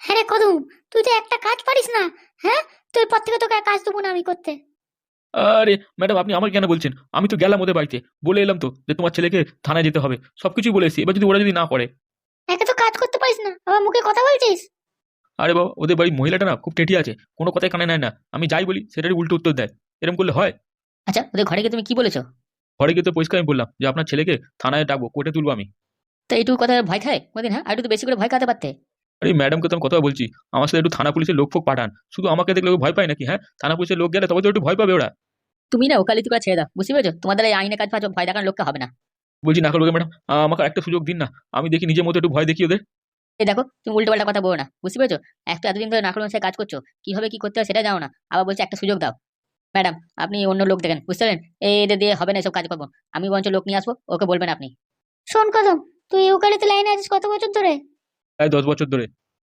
হ্যাঁ রে কদম, তুই তো একটা কাজ পারিস না। হ্যাঁ, তোর পর থেকে তোকে আর কাজ দেবো না আমি করতে। আরে ম্যাডাম, আপনি আমাকে কেন বলছেন? আমি তো গেলাম ওদের বাড়িতে, বলে এলাম তো যে তোমার ছেলেকে থানায় যেতে হবে, সবকিছুই বলে এসেছি। এবার যদি ওরা যদি না করে? একে তো কাজ করতে পারিস না, আবার মুখে কথা বলছিস। আরে বাবা, ওদের বাড়ির মহিলাটা না খুব টেটি আছে, কোনো কথাই কানে নেয় না। আমি যাই বলি সেটারই উল্টো উত্তর দেয়। এরকম করলে হয়? আচ্ছা, ওদের ঘরে গিয়ে তুমি কি বলেছো? ঘরে গিয়ে তো পরিষ্কার আমি বললাম যে আপনার ছেলেকে থানায় ডাকবো, কোর্টে তুলবো আমি। তো এইটুকু কথা ভয় খায় কোনদিন? হ্যাঁ, আর একটু তো বেশি করে ভয় খাতে পারতে। আরে ম্যাডামকে তো আমি কথা বলছি, আমার সাথে একটু থানা পুলিশের লোক ফোক পাঠান। শুধু আমাকে দেখলে ও ভয় পায় নাকি? হ্যাঁ, থানা পুলিশের লোক গেলে তবে তো একটু ভয় পাবে ওরা। তুমি না ওকালতি করে ছেড়ে দাও, বুঝতে পেরেছো? তোমাদের এই আইনে কাজ পাচ্ছ, ভয় দেখানোর লোককে হবে না। বলছি না করবো ম্যাডাম, আমাকে একটা সুযোগ দিন না, আমি দেখি নিজের মতো একটু ভয় দেখি ওদের। এই দেখো, তুমি উল্টো পাল্টা কথা বলো না, বুঝতে পেরেছো? এক তো এতদিন ধরে নাকল সে কাজ করছো, কিভাবে কি করতে হয় সেটা জানো না, আবার বলছে একটা সুযোগ দাও। ম্যাডাম, আপনি অন্য লোক দেখেন, বুঝতে পারলেন? এই এদের দিয়ে হবে না এসব কাজ করবো। আমি বরঞ্চ লোক নিয়ে আসবো, ওকে বলবেন আপনি। শোন কদম, তুই এই ওকালতি লাইনে আছিস কত বছর ধরে? প্রায় 10 বছর ধরে।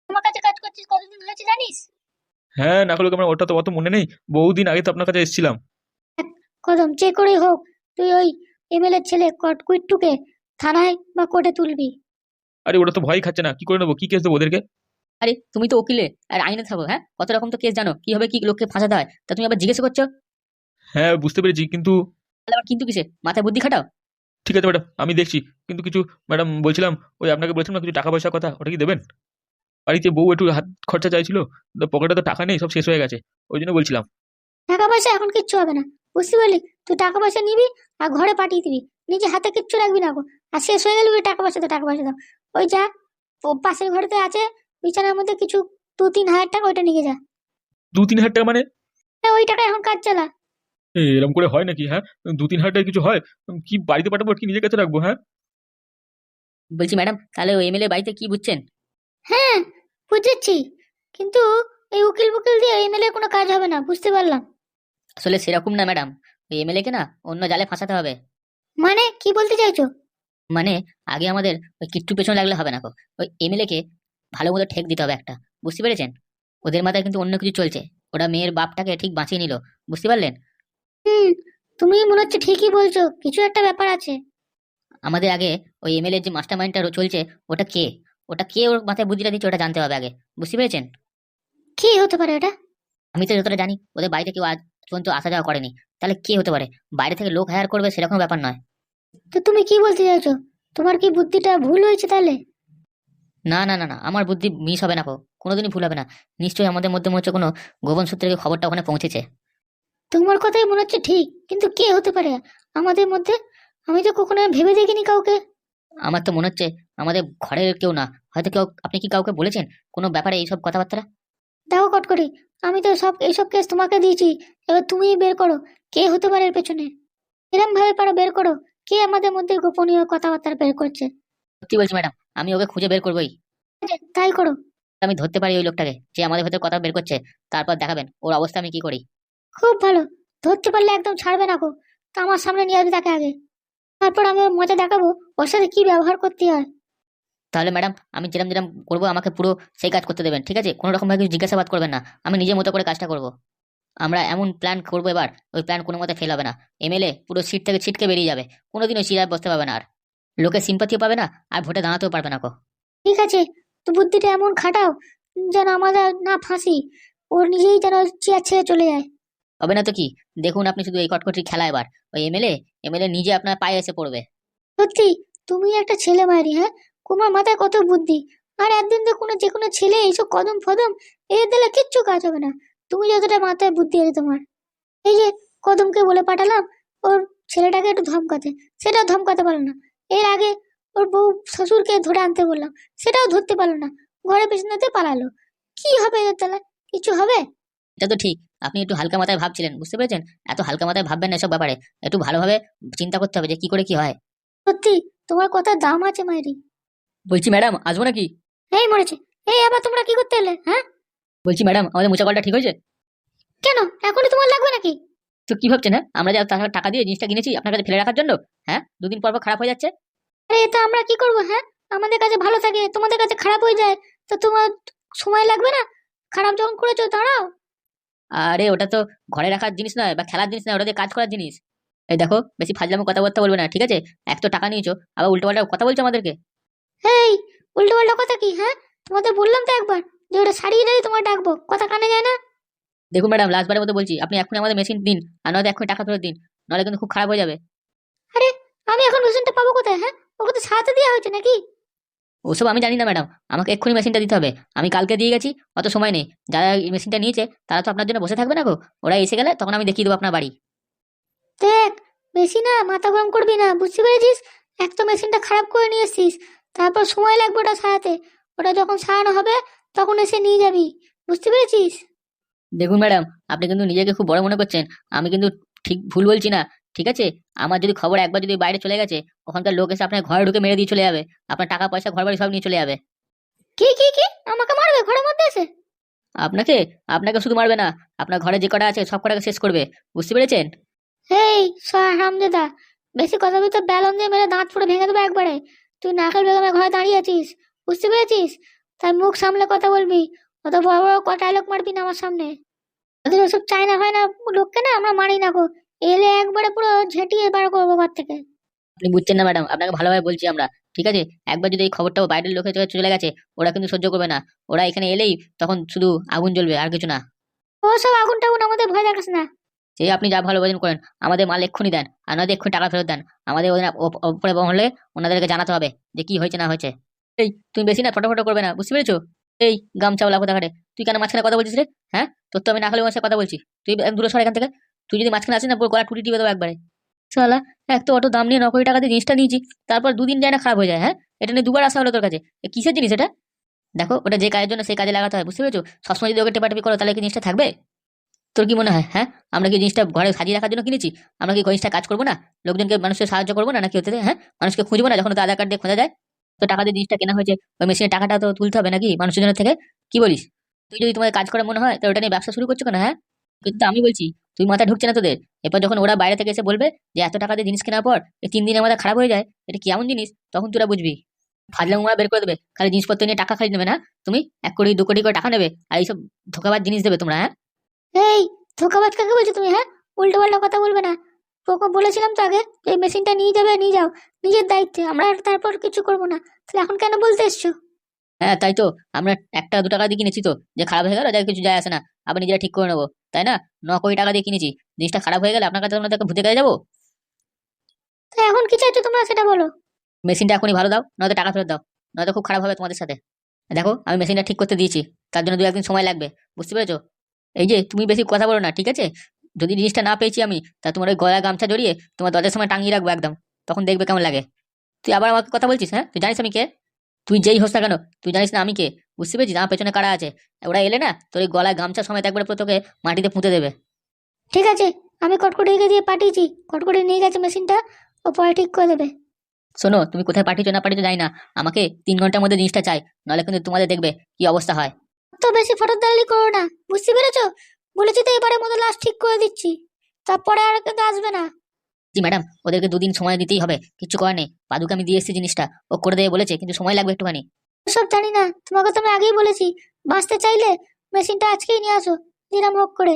আমার কাছে কাজ করছিস কতদিন হয়েছে জানিস? হ্যাঁ, না করবো ম্যাডাম, ওটা তো অত মনে নেই। বহুদিন আগে তো আপনার কাছে এসেছিলাম। কদম, যে করেই হোক তুই ওই এমএলএর ছেলে কুইট্টুকে থানায় বা কোর্টে তুলবি। আরে ওরা তো ভয় খাচ্ছে না, কি করে নেবো? কি কেস দেবো ওদেরকে? আরে তুমি তো উকিলে আর আইনে থাকো, হ্যাঁ? কত রকম তো কেস জানো, কিভাবে কি লোককে ফাঁসাতে হয়, তা তুমি আবার জিজ্ঞেস করছো? হ্যাঁ, বুঝতে পেরেছি, কিন্তু তাহলে আবার কিন্তু কিসে মাথায় বুদ্ধি খাটাও। ঠিক আছে ম্যাডাম, আমি দেখছি। কিন্তু কিছু, ম্যাডাম বলছিলাম, ওই আপনাকে বলছিলাম না কিছু টাকা পয়সার কথা, ওটা কি দেবেন? বাড়িতে বউ একটু হাত খরচা চাইছিল, পকেটে তো টাকা নেই, সব শেষ হয়ে গেছে, ওই জন্য বলছিলাম। টাকা পয়সা এখন কিচ্ছু হবে না, বুঝতে পারলি? তুই টাকা পয়সা নিবি আর ঘরে পাঠিয়ে দিবি, নিজে হাতে কিচ্ছু রাখবি না গো। আর শেষ হয়ে গেলে ওই টাকা পয়সা দাও, টাকা পয়সা দাও। ওই যা, পাশের ঘরেতে আছে বিছানার মধ্যে কিছু 2-3 হাজার টাকা, ওইটা নিয়ে যা। 2-3 হাজার টাকা মানে? হ্যাঁ, ওই টাকা এখন কাজ চালা। এরকম করে হয় নাকি? হ্যাঁ, 2-3 হাজার টাকা কিছু হয়? কি বাড়িতে পাঠাবো আর কি নিজের কাছে রাখবো? হ্যাঁ। বলছি ম্যাডাম, তাহলে ওই এমএলএ বাড়িতে কি বুঝছেন? হ্যাঁ, বুঝেছি, কিন্তু এই উকিল বুকিল দিয়ে এমএলএ কোনো কাজ হবে না, বুঝতে পারলাম। আসলে সেরকম না ম্যাডাম, ওই এমএলএ কে না অন্য জালে ফাঁসাতে হবে। মানে কি বলতে চাইছো? মানে আগে আমাদের ওই কিট্টু পেছনে লাগলে হবে না গো, ওই এমএলএ কে ভালো মতো ঠেক দিতে হবে একটা, বুঝতে পেরেছেন? ওদের মাথায় কিন্তু অন্য কিছু চলছে, ওরা মেয়ের বাপটাকে ঠিক বাঁচিয়ে নিল, বুঝতে পারলেন? হুম, তুমি মনে হচ্ছে ঠিকই বলছো, কিছু একটা ব্যাপার আছে। আমাদের আগে ওই এমএলএ যে মাস্টার মাইন্ডটা চলছে, ওটা কে? ওটা কে ওর মাথায় বুদ্ধিটা দিচ্ছে ওটা জানতে হবে আগে, বুঝতে পেরেছেন? কি হতে পারে এটা? আমি তো যতটা জানি ওদের বাড়িতে কেউ আজ পর্যন্ত আসা যাওয়া করেনি। তাহলে কে হতে পারে? বাইরে থেকে লোক হায়ার করবে সেরকম ব্যাপার নয়। তো তুমি কি বলতে চাইছো? তোমার কি বুদ্ধিটা ভুল হয়েছে তাহলে? না না না না, আমার বুদ্ধি মিস হবে না গো, কোনোদিনই ভুল হবে না। নিশ্চয়ই আমাদের মধ্যে মনে হচ্ছে কোনো গোপন সূত্রে গিয়ে খবরটা ওখানে পৌঁছেছে। তোমার কথাই মনে হচ্ছে ঠিক, কিন্তু কে হতে পারে আমাদের মধ্যে? আমি তো কখনো ভেবে দেখিনি কাউকে। আমার তো মনে হচ্ছে আমাদের ঘরের কেউ না, হয়তো কেউ। আপনি কি কাউকে বলেছেন কোনো ব্যাপারে এইসব কথাবার্তা? দেখো কটকরি, আমি তো সব এইসব কেস তোমাকে দিয়েছি, এবার তুমিই বের করো কে হতে পারে এর পেছনে। এরম ভাবে পারো বের করো, কে আমাদের মধ্যে গোপনীয় কথাবার্তা বের করছে। সত্যি বলছি ম্যাডাম, আমি ওকে খুঁজে বের করবোই। ঠিক আছে, তাই করো। আমি ধরতে পারি ওই লোকটাকে যে আমাদের ভেতর কথা বের করছে, তারপর দেখাবেন ওর অবস্থা আমি কি করি। খুব ভালো, ধরতে পারলে একদম ছাড়বে না গো। তা আমার সামনে নিয়ে আসবে তাকে আগে, তারপর আমি ওর মজা দেখাবো, ওর সাথে কি ব্যবহার করতে হয়। তাহলে ম্যাডাম, আমি যেরকম যেরকম করবো আমাকে পুরো সেই কাজ করতে দেবেন, ঠিক আছে? কোনো রকম ভাবে কিছু জিজ্ঞাসাবাদ করবেন না, আমি নিজের মতো করে কাজটা করব। আমরা এমন প্ল্যান করবো এবার, ওই প্ল্যান কোনো মতে ফেল হবে না। এমএলএ পুরো সিট থেকে ছিটকে বেরিয়ে যাবে, কোনোদিন ওই সিটায় বসতে পারবে না আর, লোকের সিম্পাতিও পাবে না, আর ভোটে দাঁড়াতেও পারবে না কো। ঠিক আছে, তো বুদ্ধিটা এমন খাটাও যেন আমাদের না ফাঁসি, ওর নিজেই যেন চেয়ার ছেড়ে চলে যায়। হবে না তো কি? দেখুন আপনি শুধু এই কটকটি খেলা এবার, ওই এমএলএ এমএলএ নিজে আপনার পায়ে এসে পড়বে। সত্যি, তুমি একটা ছেলে মায়েরি, হ্যাঁ? তোমার মাথায় কত বুদ্ধি। আর একদিন তো কোনো যে কোনো ছেলে এইসব কদম ফদম এর দিলে কিচ্ছু কাজ হবে না। তুমি যতটা মাথায় বুদ্ধি আছে তোমার। এই যে কদমকে বলে পাঠালাম ওর ছেলেটাকে একটু ধমকাতে, সেটাও ধমকাতে পারলো না। এর আগে ওর বউ শ্বশুরকে ধরে আনতে বললাম, সেটাও ধরতে পারলো না, ঘরে পেছনেতে পালালো। কি হবে এদের তাহলে? কিছু হবে? এটা তো ঠিক, আপনি একটু হালকা মাথায় ভাবছিলেন, বুঝতে পেরেছেন? এত হালকা মাথায় ভাববেন না এসব ব্যাপারে, একটু ভালোভাবে চিন্তা করতে হবে যে কি করে কি হয়। সত্যি, তোমার কথার দাম আছে মায়েরি। বলছি ম্যাডাম, আসবো নাকি? এই মরেছে, এই আবার তোমরা কি করতে এলে, হ্যাঁ? বলছি ম্যাডাম, আমাদের মোচা কলটা ঠিক হয়েছে? কেন, এখনই তোমার লাগবে নাকি? তো কি ভাবছেন? হ্যাঁ, আমরা যা টাকা টাকা দিয়ে জিনিসটা কিনেছি আপনার কাছে ফেলে রাখার জন্য, হ্যাঁ, দুদিন পর পর খারাপ হয়ে যাচ্ছে। আরে এটা আমরা কি করবো, হ্যাঁ? আমাদের কাছে ভালো থাকে, তোমাদের কাছে খারাপ হয়ে যায়, তো তোমার সময় লাগবে না? খারাপ যখন করেছো দাঁড়াও। আরে ওটা তো ঘরে রাখার জিনিস নয় বা খেলার জিনিস নয়, ওটা দিয়ে কাজ করার জিনিস। এই দেখো, বেশি ফাজলামো কথাবার্তা বলবে না, ঠিক আছে? এক তো টাকা নিয়েছো, আবার উল্টো পাল্টা কথা বলছো আমাদেরকে। এই, উল্টো পাল্টা কথা কি, হ্যাঁ? তোমাদের বললাম তো একবার যে ওটা সারিয়ে দিলে তোমার ডাকবো, কথা কানে যায় না? দেখুন ম্যাডাম, লাস্টবারের মতো বলছি, আপনি এখনই আমাদের মেশিন দিন, আর নয়তো এখনই টাকা ফেরত দিন, নাহলে কিন্তু খুব খারাপ হয়ে যাবে। আরে আমি এখন মেশিনটা পাবো কোথায়? হ্যাঁ, ওকে তো সারাতে দেওয়া হয়েছে নাকি? ওসব আমি জানি না ম্যাডাম, আমাকে এক্ষুনি মেশিনটা দিতে হবে। আমি কালকে দিয়ে গেছি, অত সময় নেই। যারা এই মেশিনটা নিয়েছে তারা তো আপনার জন্য বসে থাকবে না গো। ওরা এসে গেলে তখন আমি দেখিয়ে দেবো আপনার বাড়ি। দেখ, বেশি না মাথা গরম করবি না, বুঝতে পেরেছিস? এক তো মেশিনটা খারাপ করে নিয়ে এসছিস, তারপর সময় লাগবে ওটা সারাতে। ওটা যখন সারানো হবে তখন এসে নিয়ে যাবি, বুঝতে পেরেছিস? দেখুন ম্যাডাম, আপনি কিন্তু নিজেকে খুব বড় মনে করছেন। আমি কিন্তু ঠিক ভুল বলছি না, ঠিক আছে? আমার যদি খবর একবার যদি বাইরে চলে গেছে, ওখানকার লোক এসে আপনার ঘরে ঢুকে মেরে দিয়ে চলে যাবে। আপনার টাকা পয়সা ঘর বাড়ি সব নিয়ে চলে যাবে। কি কি কি আমাকে মারবে ঘরের মধ্যে এসে? আপনাকে আপনাকে শুধু মারবে না, আপনার ঘরে যে কটা আছে সব কটাকে শেষ করবে। বুঝতে পেরেছেন? এই হারামজাদা, বেশি কথা বলতে ব্যালন দিয়ে মেরে দাঁত ফুটে ভেঙে দেবো একবারে। তুই নাকাল বেগমের ঘরে দাঁড়িয়ে আছিস, বুঝতে পেরেছিস? তাই মুখ সামলে কথা বলবি, অত বড় বড় ডায়লগ মারবি না আমার সামনে। ওদের ওসব চাই না হয় না, লোককে না আমরা মানি না গো। এলে একবারে পুরো ঝেঁটিয়ে বার করবো ঘর থেকে। আপনি বুঝছেন না ম্যাডাম, আপনাকে ভালোভাবে বলছি আমরা, ঠিক আছে? একবার যদি এই খবরটা বাইরের লোকের কাছে চলে গেছে, ওরা কিন্তু সহ্য করবে না। ওরা এখানে এলেই তখন শুধু আগুন জ্বলবে, আর কিছু না। ওসব আগুন টাগুন আমাদের ভয় দেখাস না। সেই আপনি যা ভালো বোঝেন করেন, আমাদের মাল এক্ষুনি দেন, আর নয়তো এক্ষুনি টাকা ফেরত দেন। আমাদের ওদের ওপরে হলে ওনাদেরকে জানাতে হবে যে কি হয়েছে না হয়েছে। এই তুমি বেশি না ফটো করবে না, বুঝতে পেরেছো? এই গামছাওয়ালা কোথাকারে, তুই কেন মাঝখানে কথা বলছিস রে? হ্যাঁ, তোর তো আমি না খালি ওর সাথে কথা বলছি। তুই দূরে সর এখান থেকে। তুই যদি মাঝখানে আসিস না, পুরো গলা টুটি টিপে দেবো একবারে। শালা, এক তো অত দাম নিয়ে 9 কোটি টাকা দিয়ে জিনিসটা নিয়েছি, তারপর দুদিন যায় না খারাপ হয়ে যায়। হ্যাঁ, এটা নিয়ে দুবার আসা হলো তোর কাছে। কিসের জিনিস এটা? দেখো, ওটা যে কাজের জন্য সেই কাজে লাগাতে হয়, বুঝতে পেরেছো? সবসময় যদি ওকে টেপাটেপি করো তাহলে কি জিনিসটা থাকবে? তোর কি মনে হয়? হ্যাঁ, আমরা কি জিনিসটা ঘরে সাজিয়ে রাখার জন্য কিনেছি? আমরা কি জিনিসটা কাজ করবো না? লোকজনকে, মানুষকে সাহায্য করবো না নাকি? হতে হ্যাঁ, মানুষকে খুঁজবো না যখন তো আধার কার্ড দিয়ে খোঁজা যায়? তো টাকা দিয়ে জিনিসটা কেনা হয়েছে, ওই মেশিনের টাকাটা তো তুলতে হবে নাকি মানুষের জন্য থেকে? কি বলিস? তুই যদি তোমার কাজ করার মনে হয় তো ওটা নিয়ে ব্যবসা শুরু করছো কেন? হ্যাঁ, কিন্তু আমি বলছি, তুই মাথা ঢুকছে না তোদের? এরপর যখন ওরা বাইরে থেকে এসে বলবে যে এত টাকা দিয়ে জিনিস কেনার পর এই 3 দিনের মধ্যে খারাপ হয়ে যায়, এটা কি এমন জিনিস, তখন তোরা বুঝবি। ফাজলামো মারা বের করে দেবে, খালি জিনিসপত্র নিয়ে টাকা খালি নেবে না? তুমি 1 কোটি 2 কোটি করে টাকা নেবে আর এইসব ধোকাবাজ জিনিস দেবে তোমরা? হ্যাঁ, এই ধোকাবাজ কাকে বলছো তুমি? হ্যাঁ, উল্টো পাল্টা কথা বলবে না। তোকে বলেছিলাম তো আগে, এই মেশিনটা নিয়ে যাবে, নিয়ে যাও, নিজের দায়িত্বে, আমরা আর তারপর কিছু করবো না। তাহলে এখন কেন বলতে এসছো? হ্যাঁ, তাই তো। আমরা 1 টাকা 2 টাকা দিয়ে কিনেছি, তো যে খারাপ হয়ে গেল যার কিছু যায় আসে না, আবার নিজেরা ঠিক করে নেবো, তাই না? 9 কোটি টাকা দিয়ে কিনেছি, জিনিসটা খারাপ হয়ে গেলে আপনার কাছে আমরা তাকে ভূতে কাজে যাবো? তা এখন কি চাইছো তোমরা সেটা বলো। মেশিনটা এখনই ভালো দাও, নয়তো টাকা ফেরত দাও, নয়তো খুব খারাপ হবে তোমাদের সাথে। দেখো, আমি মেশিনটা ঠিক করতে দিয়েছি, তার জন্য 2-1 দিন সময় লাগবে, বুঝতে পেরেছো? এই যে তুমি বেশি কথা বলো না, ঠিক আছে? যদি জিনিসটা না পেয়েছি আমি, তা তোমার ওই গলায় গামছা জড়িয়ে তোমার দরজার সময় টাঙিয়ে রাখবো একদম, তখন দেখবে কেমন লাগে। তুই আবার আমাকে কথা বলছিস? হ্যাঁ, তুই জানিস আমি কে? তুই যেই হোস না কেন, তুই জানিস না আমি কে? বুঝতে পেরেছিস আমার পেছনে কারা আছে? ওরা এলে না, তোর ওই গলায় গামছা সময় একবারে পুরো তোকে মাটিতে পুঁতে দেবে। ঠিক আছে, আমি কটকটিকে দিয়ে পাঠিয়েছি, কটকটি নিয়ে গেছে মেশিনটা, ও পরে ঠিক করে দেবে। শোনো, তুমি কোথায় পাঠিয়েছো না পাঠিয়েছো জানি না, আমাকে 3 ঘন্টার মধ্যে জিনিসটা চাই, নাহলে কিন্তু তোমাদের দেখবে কি অবস্থা হয়। তো বেশি ফটোর দালালি করো না, বুঝতে পেরেছো? বলেছি তো এবারে মতো লাস্ট ঠিক করে দিচ্ছি, তারপরে আর কিন্তু আসবে না। জি ম্যাডাম, ওদেরকে 2 দিন সময় দিতেই হবে, কিছু করার নেই। পাদুকে আমি দিয়ে এসেছি জিনিসটা, ও করে দেবে বলেছে, কিন্তু সময় লাগবে একটুখানি। সব জানি না, তোমাকে তো আমি আগেই বলেছি, বাঁচতে চাইলে মেশিনটা আজকেই নিয়ে আসো, যেরাম হোক করে।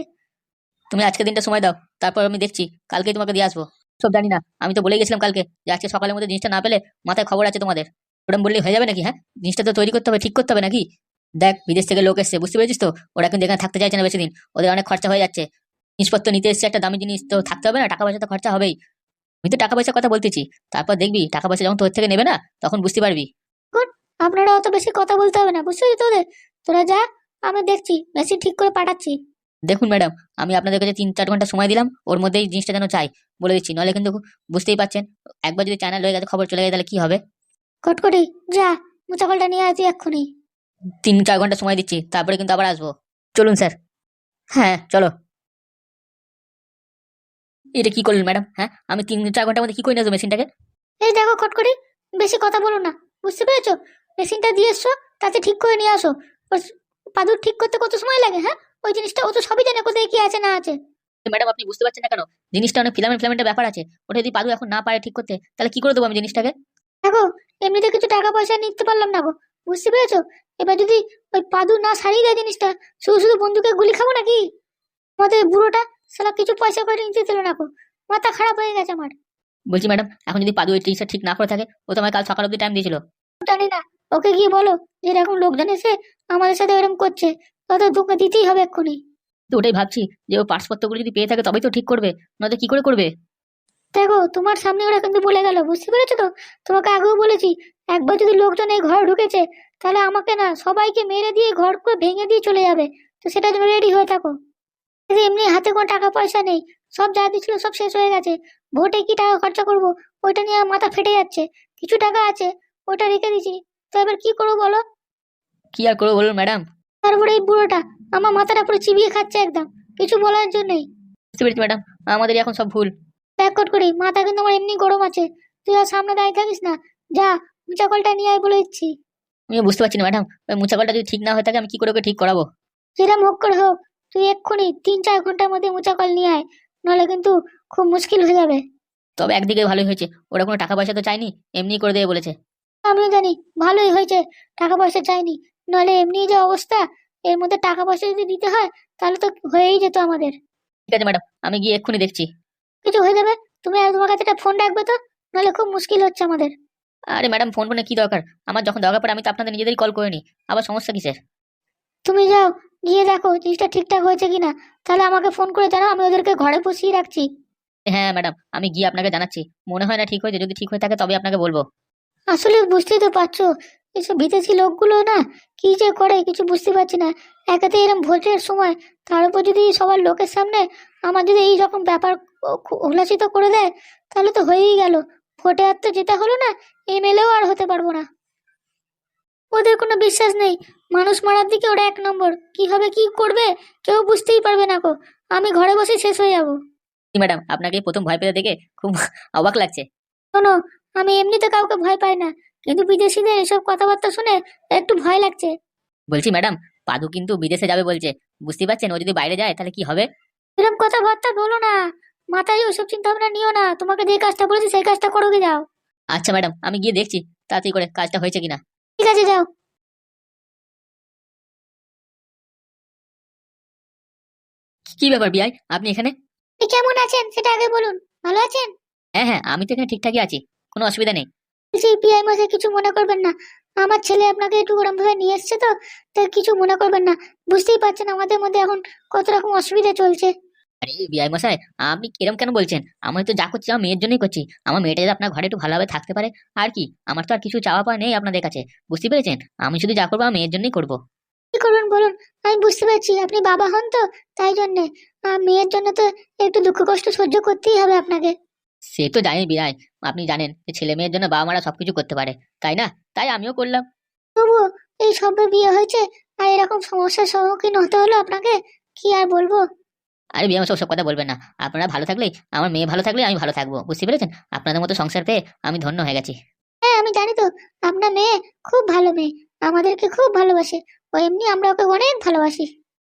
তুমি আজকে দিনটা সময় দাও, তারপর আমি দেখছি, কালকেই তোমাকে দিয়ে আসবো। সব জানি না, আমি তো বলেই গেছিলাম কালকে যে আজকে সকালের মধ্যে জিনিসটা না পেলে মাথায় খবর আছে তোমাদের। ওরকম বললেই হয়ে যাবে নাকি? হ্যাঁ, জিনিসটা তো তৈরি করতে হবে, ঠিক করতে হবে নাকি? দেখ, বিদেশ থেকে লোক এসছে, বুঝতে পেরেছিস তো? ওরা কিন্তু এখানে থাকতে চাইছে না বেশি দিন, ওদের অনেক খরচা হয়ে যাচ্ছে। জিনিসপত্র নিতে এসছে, একটা দামি জিনিস তো থাকতে হবে না, টাকা পয়সা তো খরচা হবেই। আমি তো টাকা পয়সার কথা বলতেছি, তারপর দেখবি টাকা পয়সা যখন তোর থেকে নেবে না, তখন বুঝতে পারবি। আপনারা অত বেশি কথা বলতে হবে না, বুঝতে পেরেছি তোদের। তোরা যা, আমি দেখছি, মেশিন ঠিক করে পাঠাচ্ছি। দেখুন ম্যাডাম, আমি আপনাদের কাছে 3-4 ঘন্টা সময় দিলাম, ওর মধ্যেই জিনিসটা যেন চাই, বলে দিচ্ছি, নলে কিন্তু বুঝতেই পারছেন, একবার যদি চ্যানেল হয়ে গেছে, খবর চলে গেছে, তাহলে কি হবে? কটকটি যা, মোচাকলটা নিয়ে আসি এক্ষুনি। 3-4 ঘন্টা সময় দিচ্ছি, তারপরে কিন্তু আবার আসবো। চলুন স্যার। হ্যাঁ, চলো। এটা কি করলেন ম্যাডাম? হ্যাঁ, আমি 3-4 ঘন্টার মধ্যে কি করে নিয়ে আসবো মেশিনটাকে? এই দেখো কটকটি, বেশি কথা বলো না, বুঝতে পেরেছো? মেশিনটা দিয়ে এসছো, তাতে ঠিক করে নিয়ে আসো। ওর পাদুর ঠিক করতে কত সময় লাগে? হ্যাঁ, ওই জিনিসটা ও তো সবই জানে কোথায় কি আছে না আছে। ম্যাডাম, আপনি বুঝতে পারছেন না কেন? জিনিসটা অনেক ফিলামেন্টের ব্যাপার আছে, ওটা যদি পাদু এখন না পারে ঠিক করতে, তাহলে কি করে দেবো আমি জিনিসটাকে? দেখো, এমনিতে কিছু টাকা পয়সা নিতে পারলাম না গো, বুঝতে পেরেছো? এবার যদি ওই পাদু না সারিয়ে দেয় জিনিসটা, শুধু শুধু বন্ধুকে গুলি খাবো নাকি? আমাদের বুড়োটা সালা কিছু পয়সা করে নিতে দিল না গো, মাথা খারাপ হয়ে গেছে আমার। বলছি ম্যাডাম, এখন যদি পাদু এই জিনিসটা ঠিক না করে থাকে, ও তো আমায় কাল সকাল অব্দি টাইম দিয়েছিল। জানি না, ওকে গিয়ে বলো যে এরকম লোকজন এসে আমাদের সাথে এরকম করছে, তত তোকে দিতেই হবে এক্ষুনি। তো ওটাই ভাবছি যে ও পাসপত্রগুলো যদি পেয়ে থাকে তবেই তো ঠিক করবে, নয়তো কি করে করবে? দেখো তোমার সামনে ওরা কিন্তু বলে গেল, বুঝতে পেরেছো তো? তোমাকে আগেও বলেছি, একবার যদি লোকজন এই ঘর ঢুকেছে, তাহলে আমাকে না সবাইকে মেরে দিয়ে ঘর করে ভেঙে দিয়ে চলে যাবে। তো সেটার জন্য রেডি হয়ে থাকো। এই যে এমনি হাতে কোনো টাকা পয়সা নেই, সব যা দিছিল সব শেষ হয়ে গেছে। ভোটে কি টাকা খরচা করব, ওইটা নিয়ে আমার মাথা ফেটে যাচ্ছে। কিছু টাকা আছে, ওটা রেখে দিছি। তো এবার কি করবো বলো? কি আর করবো বলুন ম্যাডাম? তারপরে এই বুড়োটা আমার মাথাটা পুরো চিবিয়ে খাচ্ছে একদম, কিছু বলার জন্যই। বুঝতে পেরেছি ম্যাডাম, আমাদের এখন সব ভুল। ব্যাকআউট করি, মাথা কিন্তু আমার এমনি গরম আছে। তুই আর সামনে দাঁড়িয়ে থাকিস না, যা উঁচা কলটা নিয়ে আয় বলে দিচ্ছি। আমি বুঝতে পারছি না ম্যাডাম, ওই মুচাকলটা যদি ঠিক না হয়ে থাকে আমি কি করে ওকে ঠিক করাবো? যেরকম হোক করে হোক, তুই এক্ষুনি 3-4 ঘন্টার মধ্যে উঁচা কল নিয়ে আয়, নাহলে কিন্তু খুব মুশকিল হয়ে যাবে। তবে একদিকে ভালোই হয়েছে, ওরা কোনো টাকা পয়সা তো চাইনি, এমনি করে দেবে বলেছে। আমিও জানি ভালোই হয়েছে, টাকা পয়সা চাইনি। নাহলে এমনি যে অবস্থা, এর মধ্যে টাকা পয়সা যদি দিতে হয় তাহলে তো হয়েই যেত আমাদের। ঠিক আছে ম্যাডাম, আমি গিয়ে এক্ষুনি দেখছি। কিছু হয়ে যাবে, তুমি আর তোমার কাছে একটা ফোন রাখবে তো, নাহলে খুব মুশকিল হচ্ছে আমাদের। আরে ম্যাডাম, ফোন ফোনে কি দরকার? আমার যখন দরকার পড়ে আমি তো আপনাদের নিজেদেরই কল করে নিই, আবার সমস্যা কিসের? তুমি যাও, গিয়ে দেখো জিনিসটা ঠিকঠাক হয়েছে কিনা, তাহলে আমাকে ফোন করে জানাও, আমি ওদেরকে ঘরে বসিয়ে রাখছি। হ্যাঁ ম্যাডাম, আমি গিয়ে আপনাকে জানাচ্ছি। মনে হয় না ঠিক হয়েছে, যদি ঠিক হয়ে থাকে তবে আপনাকে বলবো। আসলে বুঝতেই তো পারছো, এসব বিদেশি লোকগুলো না কি যে করে কিছু বুঝতে পারছি না। একাতে এরকম ভোটের সময়, তার উপর যদি সবার লোকের সামনে আমার যদি এই রকম ব্যাপার উল্লাসিত করে দেয়, তাহলে তো হয়েই গেল। ভোটে আর তো যেতে হলো না, এমএলএও আর হতে পারবো না। ওদের কোনো বিশ্বাস নেই, মানুষ মারার দিকে ওরা 1 নম্বর। কি হবে কি করবে কেউ বুঝতেই পারবে না গো। আমি ঘরে বসে শেষ হয়ে যাবো। ম্যাডাম, আপনাকে এই প্রথম ভয় পেতে দেখে খুব অবাক লাগছে। শোনো, আমি এমনিতে কাউকে ভয় পাই না, কিন্তু বিদেশিদের এসব কথাবার্তা শুনে একটু ভয় লাগছে। বলছি ম্যাডাম, পাদু কিন্তু বিদেশে যাবে বলছে, বুঝতে পারছেন? ও যদি বাইরে যায় তাহলে কি হবে? এরকম কথাবার্তা বলো না, মাথায় ওইসব চিন্তা ভাবনা নিও না। তোমাকে যে কাজটা বলেছি সেই কাজটা করো, গে যাও। আচ্ছা ম্যাডাম, আমি গিয়ে দেখছি তাড়াতাড়ি করে কাজটা হয়েছে কিনা। ঠিক আছে, যাও। কি ব্যাপার বিআই, আপনি এখানে? আপনি কেমন আছেন সেটা আগে বলুন, ভালো আছেন? হ্যাঁ হ্যাঁ, আমি তো এখানে ঠিকঠাকই আছি, কোনো অসুবিধা নেই। বলছি পিআই মশাই, কিছু মনে করবেন না। আমার ছেলে আপনাকে একটু ওরম ভাবে নিয়ে এসছে তো, তাই কিছু মনে করবেন না। বুঝতেই পারছেন আমাদের মধ্যে এখন কত রকম অসুবিধা চলছে। আরে বিআই মশাই, আপনি এরকম কেন বলছেন? আমি তো যা করছি আমার মেয়ের জন্যই করছি। আমার মেয়েটা যদি আপনার ঘরে একটু ভালোভাবে থাকতে পারে, আর কি, আমার তো আর কিছু চাওয়া পাওয়া নেই আপনাদের কাছে। বুঝতে পেরেছেন? আমি শুধু যা করবো আমার মেয়ের জন্যই করবো। কি করবেন বলুন? আমি বুঝতে পারছি আপনি বাবা হন তো, তাই জন্যে মেয়ের জন্য তো একটু দুঃখ কষ্ট সহ্য করতেই হবে আপনাকে। সে তো জানি বিআই, আপনি জানেন যে ছেলে মেয়ের জন্য বাবা মারা সবকিছু করতে পারে, তাই না? তাই আমিও করলাম। তবুও এই সবে বিয়ে হয়েছে, আর এরকম সমস্যার সম্মুখীন হতে হলো আপনাকে, কি আর বলবো। আরে বিয়ে আমার সব কথা বলবেন না। আপনারা ভালো থাকলেই, আমার মেয়ে ভালো থাকলেই আমি ভালো থাকবো, বুঝতে পেরেছেন? আপনাদের মতো সংসার পেয়ে আমি ধন্য হয়ে গেছি। হ্যাঁ আমি জানি তো, আপনার মেয়ে খুব ভালো মেয়ে, আমাদেরকে খুব ভালোবাসে। ও এমনি আমরা ওকে অনেক ভালোবাসি।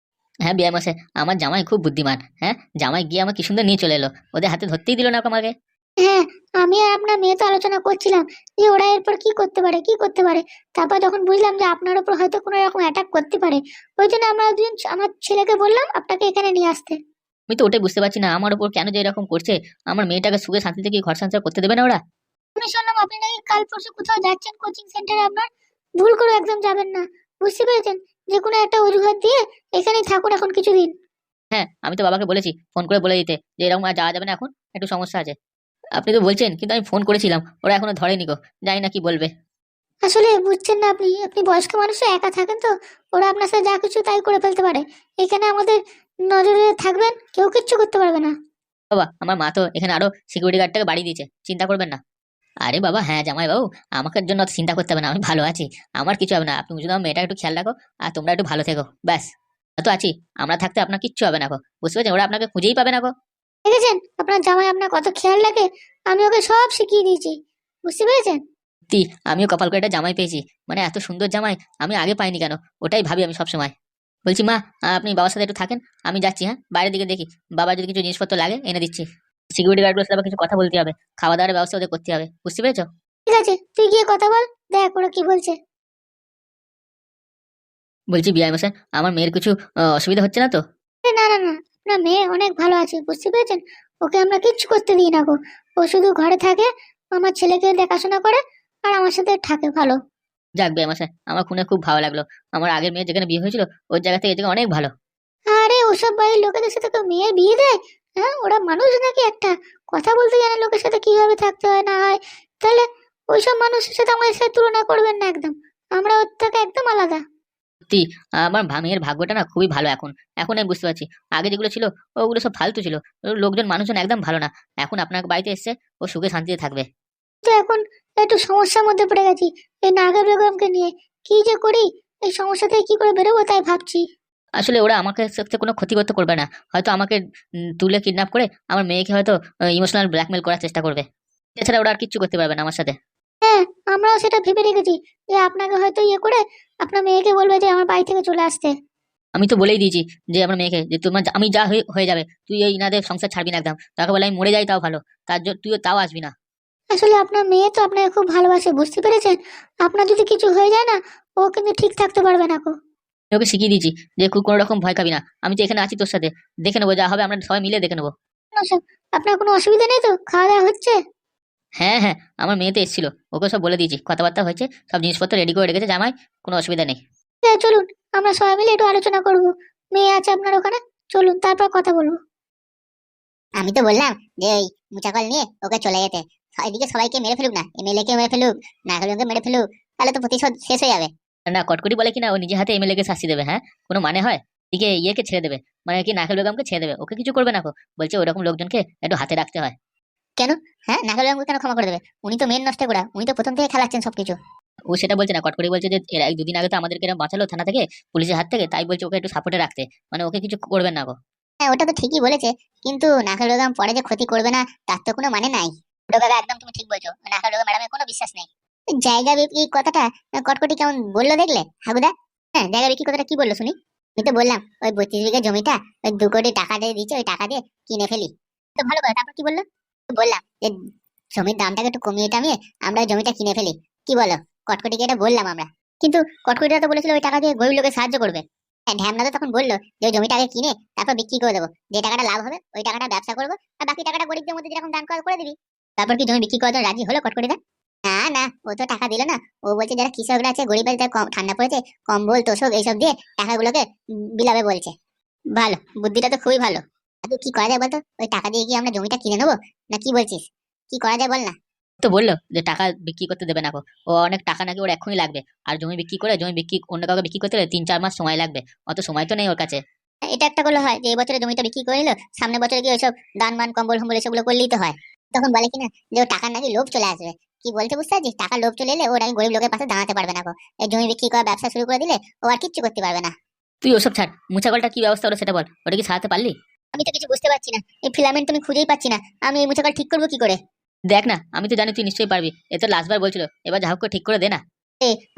হ্যাঁ বিয়ে মাসে, আমার জামাই খুব বুদ্ধিমান। হ্যাঁ, জামাই গিয়ে আমার কি সুন্দর নিয়ে চলে এলো, ওদের হাতে ধরতেই দিল না আমাকে। হ্যাঁ, আমি আর আপনার মেয়ে তো আলোচনা করছিলাম যে ওরা এরপর কি করতে পারে কি করতে পারে। তারপর যখন বুঝলাম যে আপনার উপর হয়তো কোনো রকম অ্যাটাক করতে পারে, ওই জন্য আমরা দুজন আমার ছেলেকে বললাম আপনাকে এখানে নিয়ে আসতে। আমি তো ওটাই বুঝতে পারছি না, আমার উপর কেন যে এরকম করছে। আমার মেয়েটাকে সুখে শান্তিতে কি ঘর সংসার করতে দেবে না ওরা? আমি শুনলাম আপনি নাকি কাল পরশু কোথাও যাচ্ছেন কোচিং সেন্টারে আপনার। ভুল করে একদম যাবেন না, বুঝতে পেরেছেন? যে কোনো একটা অজুহাত দিয়ে এখানেই থাকুন এখন কিছুদিন। হ্যাঁ, আমি তো বাবাকে বলেছি ফোন করে বলে দিতে যে এরকম আর যাওয়া যাবে না, এখন একটু সমস্যা আছে। আপনি তো বলছেন, কিন্তু আমি ফোন করেছিলাম, ওরা এখনো ধরেনি গো। জানি না কি বলবে। আসলে বুঝছেন না, আপনি আপনি বয়স্ক মানুষ, একা থাকেন তো, ওরা আপনার সাথে যা কিছু তাই করে ফেলতে পারে। এখানে আমাদের নজরে থাকবেন, কেউ কিচ্ছু করতে পারবে না। বাবা, আমার মা তো এখানে আরো সিকিউরিটি গার্ডটাকে বাড়িয়ে দিয়েছে, চিন্তা করবেন না। আরে বাবা, হ্যাঁ জামাই বাবু, আমাকে জন্য অত চিন্তা করতে হবে না, আমি ভালো আছি। আমার কিছু হবে না, আপনি শুধু আমার মেয়েটা একটু খেয়াল রাখো, আর তোমরা একটু ভালো থেকো, ব্যাস। তো আছি, আমরা থাকতে আপনার কিচ্ছু হবে না গো, বুঝতে পেরেছেন? ওরা আপনাকে খুঁজেই পাবে না গো। দেখেছেন আপনার জামাই আপনার কত খেয়াল রাখে, আমি ওকে সব শিখিয়ে দিয়েছি, বুঝতে পেরেছেন? সত্যি, আমিও কপাল করে একটা জামাই পেয়েছি, মানে এত সুন্দর জামাই আমি আগে পাইনি কেন, ওটাই ভাবি আমি সবসময়। বলছি মা, আপনি বাবার সাথে একটু থাকেন, আমি যাচ্ছি। হ্যাঁ, বাইরের দিকে দেখি, বাবার যদি কিছু জিনিসপত্র লাগে এনে দিচ্ছি। সিকিউরিটি গার্ডগুলোর সাথে আবার কিছু কথা বলতে হবে, খাওয়া দাওয়ার ব্যবস্থা ওদের করতে হবে, বুঝতে পেরেছো? ঠিক আছে, তুই গিয়ে কথা বল, দেখ ওরা কি বলছে। বলছি বিআই মশাই, আমার মেয়ের কিছু অসুবিধা হচ্ছে না তো? না না না, আপনার মেয়ে অনেক ভালো আছে, বুঝতে পেরেছেন? ওকে আমরা কিচ্ছু করতে দিই না গো। ও শুধু ঘরে থাকে, আমার ছেলেকে দেখাশোনা করে, আর আমার সাথে থাকে ভালো। যাক বেমাসে, আমার শুনে খুব ভালো লাগলো। আমার আগের মেয়ে যেখানে বিয়ে হয়েছিল ওর জায়গা থেকে এই জায়গা অনেক ভালো। আরে ওসব বাড়ির লোকেদের সাথে কেউ মেয়ের বিয়ে দেয়? হ্যাঁ, ওরা মানুষ নাকি একটা? কথা বলতে জানে লোকের সাথে কিভাবে থাকতে হয় না হয়। তাহলে ওইসব মানুষের সাথে আমাদের সাথে তুলনা করবেন না একদম। আমরা ওর থেকে একদম আলাদা। সত্যি, আমার মেয়ের ভাগ্যটা না খুবই ভালো এখন। এখন আমি বুঝতে পারছি আগে যেগুলো ছিল ওগুলো সব ফালতু ছিল। লোকজন মানুষজন একদম ভালো না। এখন আপনার বাড়িতে এসছে, ও সুখে শান্তিতে থাকবে। তো এখন একটু সমস্যার মধ্যে পড়ে গেছি এই নাগা বেগমকে নিয়ে। কি যে করি, এই সমস্যা থেকে কি করে বেরোবো তাই ভাবছি। আসলে ওরা আমাকে সাথে কোনো ক্ষতি করতে করবে না। হয়তো আমাকে তুলে কিডন্যাপ করে আমার মেয়েকে হয়তো ইমোশনাল ব্ল্যাকমেল করার চেষ্টা করবে। এছাড়া ওরা আর কিচ্ছু করতে পারবে না আমার সাথে। হ্যাঁ, আমরাও সেটা ভেবে রেখেছি যে আপনাকে হয়তো ইয়ে করে আপনার মেয়েকে বলবে যে আমার বাড়ি থেকে চলে আসতে। আমি তো বলেই দিয়েছি যে আমার মেয়েকে যে তোমার আমি যা হয়ে যাবে, তুই এই ইনাদের সংসার ছাড়বি না একদম। তাকে বলে আমি মরে যাই তাও ভালো, তুইও তাও আসবি না। আসলে আপনার মেয়ে তো আপনাকে খুব ভালোবাসে, বুঝতে পেরেছেন? আপনার যদি কিছু হয়ে যায় না, ও কিন্তু ঠিক থাকতে পারবে না গো। আমি ওকে শিখিয়ে দিয়েছি যে কোনো রকম ভয় খাবি না, আমি তো এখানে আছি তোর সাথে। দেখে নেবো যা হবে, আমরা সবাই মিলে দেখে নেবো। আচ্ছা, আপনার কোনো অসুবিধা নেই তো? খাওয়া দাওয়া হচ্ছে? হ্যাঁ হ্যাঁ, আমার মেয়ে তো এসেছিল, ওকে সব বলে দিয়েছি, কথাবার্তা হয়েছে, সব জিনিসপত্র রেডি করে রেখেছে জামাই। কোনো অসুবিধা নেই। হ্যাঁ, চলুন আমরা সবাই মিলে একটু আলোচনা করব। মেয়ে আছে আপনার ওখানে, চলুন তারপর কথা বলবো। আমি তো বললাম যে ওই মুচাকল নিয়ে ওকে চলে যেতে। এদিকে সবাইকে মেরে ফেলুক না, এমএলএ কে মেরে ফেলুক, নাগরিককে মেরে ফেলুক, তাহলে তো প্রতিশোধ শেষ হয়ে যাবে। না, কটকটি বলে কিনা ও নিজে হাতে এমএলএ কে শাস্তি দেবে। হ্যাঁ, কোনো মানে হয়? এদিকে ইয়েকে ছেড়ে দেবে, মানে কি নাকেল বেগমকে ছেড়ে দেবে, ওকে কিছু করবে না। বলছে ওরকম লোকজনকে একটু হাতে রাখতে হয়। হ্যাঁ, নাগরিককে কেন ক্ষমা করে দেবে? উনি তো মেন নষ্ট করা, উনি তো প্রথম থেকে খেলাচ্ছেন সবকিছু। ও সেটা বলছে না, কটকটি বলছে যে এর এক দুদিন আগে তো আমাদেরকে এরম বাঁচালো থানা থেকে, পুলিশের হাত থেকে, তাই বলছে ওকে একটু সাপোর্টে রাখতে, মানে ওকে কিছু করবেন না গো। হ্যাঁ, ওটা তো ঠিকই বলেছে, কিন্তু নাগর বেগম পরে যে ক্ষতি করবে না তার তো কোনো মানে নাই। ওটা কাকা একদম তুমি ঠিক বলছো, নাগর বেগম ম্যাডামের কোনো বিশ্বাস নেই। জায়গা বিক্রি কথাটা কটকটি কেমন বললো দেখলে হাগুদা? হ্যাঁ, জায়গা বিক্রি কথাটা কি বললো শুনি। আমি তো বললাম ওই 32 বিঘা জমিটা ওই 2 কোটি টাকা দিয়ে দিচ্ছে, ওই টাকা দিয়ে কিনে ফেলি। তো ভালো কথা, তারপর কি বললো? তো বললাম যে জমির দামটাকে একটু কমিয়ে টামিয়ে আমরা ওই জমিটা কিনে ফেলি, কি বলো? কটকটিকে এটা বললাম আমরা, কিন্তু কটকটিরা তো বলেছিল ওই টাকা দিয়ে গরিব লোকের সাহায্য করবে। হ্যাঁ, ঢ্যামনা তো তখন বললো যে ওই জমিটাকে কিনে তারপর বিক্রি করে দেবো, যে টাকাটা লাভ হবে ওই টাকাটা ব্যবসা করবো, আর বাকি টাকাটা গরিবদের মধ্যে যেরকম দান করে দিবি। তারপর কি জমি বিক্রি করার জন্য রাজি হলো কটকটিরা? না না, ও তো টাকা দিল না। ও বলছে যারা কৃষকরা আছে গরিব আছে, ঠান্ডা পড়েছে, কম্বল তোষক এইসব দিয়ে টাকাগুলোকে বিলাবে বলছে। ভালো, বুদ্ধিটা তো খুবই ভালো। আগে কি করা যায় বলতো? ওই টাকা দিয়ে কি আমরা জমিটা কিনে নেবো, না কি বলছিস? কি করা যায় বল না। তো বললো যে টাকা বিক্রি করতে দেবে না গো, ও অনেক টাকা নাকি ওর এক্ষুনি লাগবে। আর জমি বিক্রি অন্য কাউকে বিক্রি করতে গেলে 3-4 মাস সময় লাগবে, অত সময় তো নেই ওর কাছে। এটা একটা করলে হয় যে এই বছরে জমিটা বিক্রি করে নিলো, সামনের বছরে কি ওইসব দান মান কম্বল ফম্বল এসবগুলো করলেই তো হয়। তখন বলে কিনা যে ও টাকার নাকি লোভ চলে আসবে। কি বলছে বুঝতে পারছিস? টাকার লোভ চলে এলে ও নাকি গরিব লোকের পাশে দাঁড়াতে পারবে না গো। এই জমি বিক্রি করা ব্যবসা শুরু করে দিলে ও আর কিচ্ছু করতে পারবে না। তুই ওসব ছাড়, মুছাকলটা কি ব্যবস্থা হলো সেটা বল, ওটা কি সারাতে পারলি? আমি তো কিছু বুঝতে পারছি না, এই ফিলামেন্ট তুমি খুঁজেই পাচ্ছি না। আমি এই মুচাকল ঠিক করবো কি করে? দেখ না, আমি তো জানি তুই নিশ্চয়ই পারবি, এ তো লাস্টবার বলছিল, এবার যা হোক করে ঠিক করে দে না।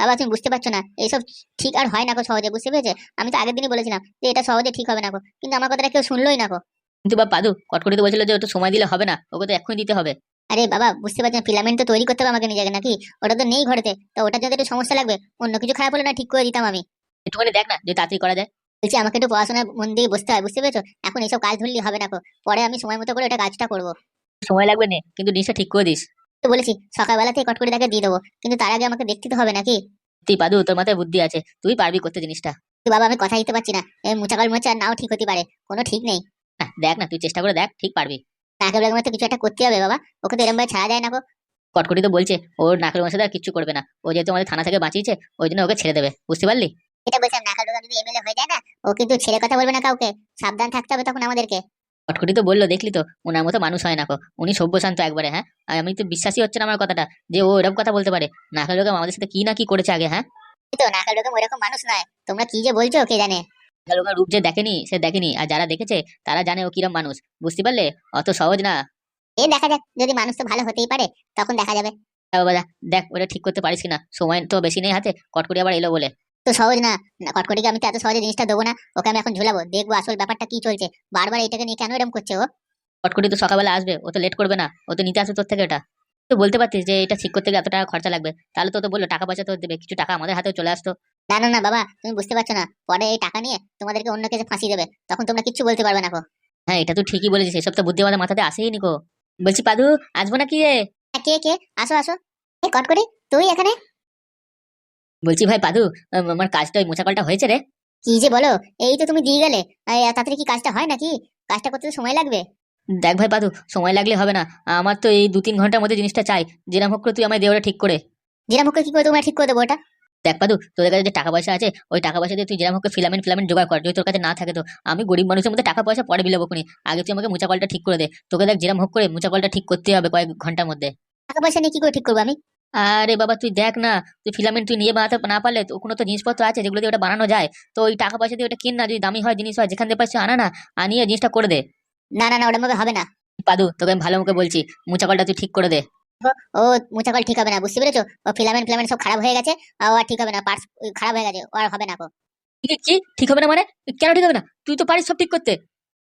বাবা তুমি বুঝতে পারছো না, এইসব ঠিক আর হয় না গো সহজে, বুঝতে পেরেছে? আমি তো আগের দিনই বলেছিলাম যে এটা সহজে ঠিক হবে না গো, কিন্তু আমার কথাটা কেউ শুনলোই না গো। কিন্তু বা পাদু কটকটি তো বলছিল যে ওটা সময় দিলে হবে না, ওকে তো এক্ষুনি দিতে হবে। আরে বাবা বুঝতে পারছেন, ফিলামেন্ট তো তৈরি করতে হবে আমাকে নিজেকে নাকি? ওটা তো নেই ঘরেতে, তো ওটার জন্য একটু সমস্যা লাগবে। অন্য কিছু খারাপ হলে না ঠিক করে দিতাম আমি। একটুখানি দেখ না যে তাড়াতাড়ি করা যায়। বলছি আমাকে একটু পড়াশোনার মন দিয়ে বসতে হয়, বুঝতে পেরেছো? এখন এইসব কাজ ধরলেই হবে না গো, পরে আমি সময় মতো করে এটা কাজটা করবো। সময় লাগবে নে, কিন্তু জিনিসটা ঠিক করে দিস। তো বলেছি সকালবেলাতেই কটকটি তাকে দিয়ে দেবো, কিন্তু তার আগে আমাকে দেখতে তো হবে নাকি? তুই পাদু, তোর মাথায় বুদ্ধি আছে, তুই পারবি করতে জিনিসটা। তো বাবা আমি কথা দিতে পারছি না, এই মুচাকাল মোচা নাও ঠিক হতে পারে, কোনো ঠিক নেই। না দেখ না, তুই চেষ্টা করে দেখ, ঠিক পারবি। নাকের বেগমের তো কিছু একটা করতে হবে বাবা, ওকে তো এরকম ভাবে ছাড়া যায় না গো। কটকটি তো বলছে ওর নাকের মশাই আর কিচ্ছু করবে না, ও যেহেতু আমাদের থানা থেকে বাঁচিয়েছে ওই জন্য ওকে ছেড়ে দেবে, বুঝতে পারলি? এটা বলছিলাম নাকাল বেগম যদি এমএলএ হয়ে যায় না, ও কিন্তু ছেড়ে কথা বলবে না কাউকে, সাবধান থাকতে হবে তখন আমাদেরকে। কটকটি তো বললো, দেখলি তো, ওনার মতো মানুষ হয় না কো, উনি সভ্যশান্ত একবারে। হ্যাঁ, আর আমি তো বিশ্বাসই হচ্ছে না আমার কথাটা যে ও এরকম কথা বলতে পারে। নাকাল বেগম আমাদের সাথে কি না কি করেছে আগে। হ্যাঁ, এই তো নাকাল বেগম ওইরকম মানুষ নয়, তোমরা কি যে বলছো কে জানে। নাকাল বেগমের রূপ যে দেখেনি সে দেখেনি, আর যারা দেখেছে তারা জানে ও কিরম মানুষ, বুঝতে পারলে? অত সহজ না। দেখা যাক, যদি মানুষ তো ভালো হতেই পারে, তখন দেখা যাবে। তা বাবা, দেখ ওটা ঠিক করতে পারিস কিনা, সময় তো বেশি নেই হাতে, কটকটি আবার এলো বলে। তো সহজ না, কটকটিকে আমি তো এত সহজে জিনিসটা দেবো না। ওকে আমি এখন ঝুলাবো, দেখবো আসল ব্যাপারটা কি চলছে, বারবার এটাকে নিয়ে কেন এরকম করছে ও। কটকটি তো সকালবেলা আসবে, ও তো লেট করবে না, ও তো নিতে আসবে তোর থেকে এটা। তো বলতে পারতিস যে এটা ঠিক করতে গেলে এত টাকা খরচা লাগবে, তাহলে তো বললো টাকা পয়সা তো দেবে, কিছু টাকা আমাদের হাতেও চলে আসতো। না না না বাবা, তুমি বুঝতে পারছো না, পরে এই টাকা নিয়ে তোমাদেরকে অন্য কেসে ফাঁসিয়ে দেবে, তখন তোমরা কিচ্ছু বলতে পারবে না গো। হ্যাঁ, এটা তো ঠিকই বলেছিস, এসব তো বুদ্ধি আমাদের মাথাতে আসেই নিকো। বলছি পাদু, আসবো না কি রে? কে কে? আসো আসো। এই কটকটি, তুই এখানে? বলছি ভাই পাদু, আমার কাজটা ওই মোচাকলটা হয়েছে রে। কি যে বলো, এই তো তুমি দিয়ে গেলে, এত তাড়াতাড়ি কি কাজটা হয় নাকি? কাজটা করতে তো সময় লাগবে। দেখ ভাই পাদু, সময় লাগলে হবে না, আমার তো এই 2-3 ঘন্টার মধ্যে জিনিসটা চাই। যেরকম হোক করে তুই আমায় দে ওটা ঠিক করে। যেরকম হোক কি করে তোমার ঠিক করে দেবো ওটা? দেখ পাদু, তোদের কাছে যে টাকা পয়সা আছে, ওই টাকা পয়সা দিয়ে তুই যেরকম হোক ফিলামেন্ট ফিলামেন্ট জোগাড় কর। যদি তোর কাছে না থাকে তো আমি গরিব মানুষের মধ্যে টাকা পয়সা পরে বিলে বকুনি, আগে তুই আমাকে মোচা কলটা ঠিক করে দে। তোকে দেখ যেরকম হোক করে মোচা কলটা ঠিক করতে হবে কয়েক ঘন্টার মধ্যে। টাকা পয়সা নিয়ে কি করে ঠিক করবো আমি? আরে বাবা তুই দেখ না, তুই ফিলামেন্ট তুই নিয়ে বানাতে না পারলে তো কোনো তো জিনিসপত্র আছে যেগুলো দিয়ে ওটা বানানো যায়। তো ওই টাকা পয়সা দিয়ে ওটা কিন না, যদি দামি হয় জিনিস হয়, যেখান থেকে পাচ্ছি আনা না, আনিয়ে জিনিসটা করে দে। না না না, ওটা ভাবে হবে না। পাদু তোকে আমি ভালো মুখে বলছি, মোচা কলটা তুই ঠিক করে দে। ও মুচাকল ঠিক হবে না, বুঝতে পেরেছো? ও ফিলামেন্ট ফিলামেন্ট সব খারাপ হয়ে গেছে, ও আর ঠিক হবে না, পার্টস খারাপ হয়ে গেছে, ও আর হবে না গো। কি কি ঠিক হবে না মানে? কেন ঠিক হবে না? তুই তো পারিস সব ঠিক করতে।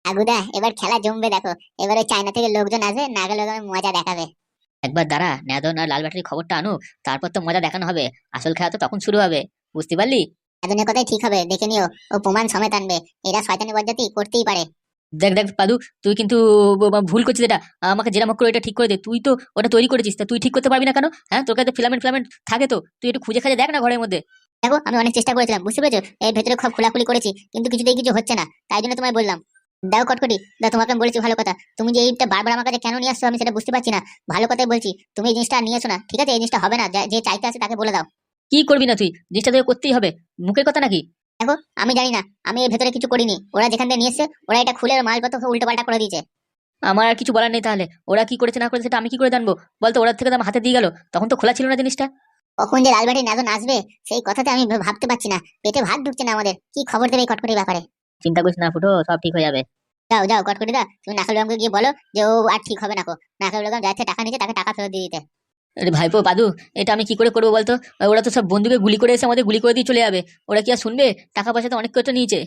আগুদা, এবার খেলা জমবে দেখো। এবার ওই চায়না থেকে লোকজন আসবে, নাগা লোক মজা দেখাবে। একবার দাঁড়া, নেদন আর লাল ব্যাটারির খবরটা আনু, তারপর তো মজা দেখানো হবে। আসল খেলা তো তখন শুরু হবে, বুঝতে পারলি? এজনের কথাই ঠিক হবে, দেখে নিও। ও প্রমাণ সমেত আনবে। এরা শয়তানি বজ্জাতি করতেই পারে। দেখ দেখ পাদু, তুই কিন্তু ভুল করছিস এটা। আমাকে যেরকম করে এটা ঠিক করে দে। তুই তো ওটা তৈরি করেছিস, তা তুই ঠিক করতে পারবি না কেন? হ্যাঁ, তোর কাছে ফিলামেন্ট ফিলামেন্ট থাকে তো তুই একটু খুঁজে খাজে দেখ না ঘরের মধ্যে। দেখো, আমি অনেক চেষ্টা করেছিলাম, বুঝতে পেরেছো? এর ভেতরে সব খোলাখুলি করেছি, কিন্তু কিছুতেই কিছু হচ্ছে না। তাই জন্য তোমায় বললাম। দেখো কটকটি, তোমাকে আমি বলেছি ভালো কথা, তুমি যে এইটা বারবার আমার কাছে কেন নিয়ে আসছো আমি সেটা বুঝতে পারছি না। ভালো কথাই বলছি, তুমি এই জিনিসটা আর নিয়ে এসো না, ঠিক আছে? এই জিনিসটা হবে না, যে চাইতে আছে তাকে বলে দাও। কি করবি না তুই? জিনিসটা তোকে করতেই হবে, মুখের কথা নাকি? দেখো, আমি জানি না, আমি এর ভেতরে কিছু করিনি। ওরা যেখান থেকে নিয়ে এসছে, ওরা এটা খুলে মালপত্র উল্টো পাল্টা করে দিয়েছে। আমার আর কিছু বলার নেই তাহলে। ওরা কি করেছে না করেছে সেটা আমি কি করে জানবো? বলতো ওরা থেকে তো আমার হাতে দিয়ে গেল, তখন তো খোলা ছিল না জিনিসটা। কখন যে লালবাটি নাজন আসবে সেই কথাতে আমি ভাবতে পারছি না। পেটে ভাত ঢুকছে না আমাদের। কি খবর দেবে এই কটকটির ব্যাপারে? চিন্তা করিস না ফুটো, সব ঠিক হয়ে যাবে। যাও যাও কটকটি দা, তুমি নাকাল বেগমকে গিয়ে বলো যে ও আর ঠিক হবে না। নাকাল বেগম যাচ্ছে টাকা নিতে, তাকে টাকা ফেরত দিয়ে দিতে। আরে ভাইপো পাদু, এটা আমি কি করে করবো বলতো? ওরা তো সব বন্ধুকে গুলি করে এসে আমাদের গুলি করে দিয়ে চলে যাবে। ওরা কি আর শুনবে? টাকা পয়সা তো অনেক কিছু নিয়েছে।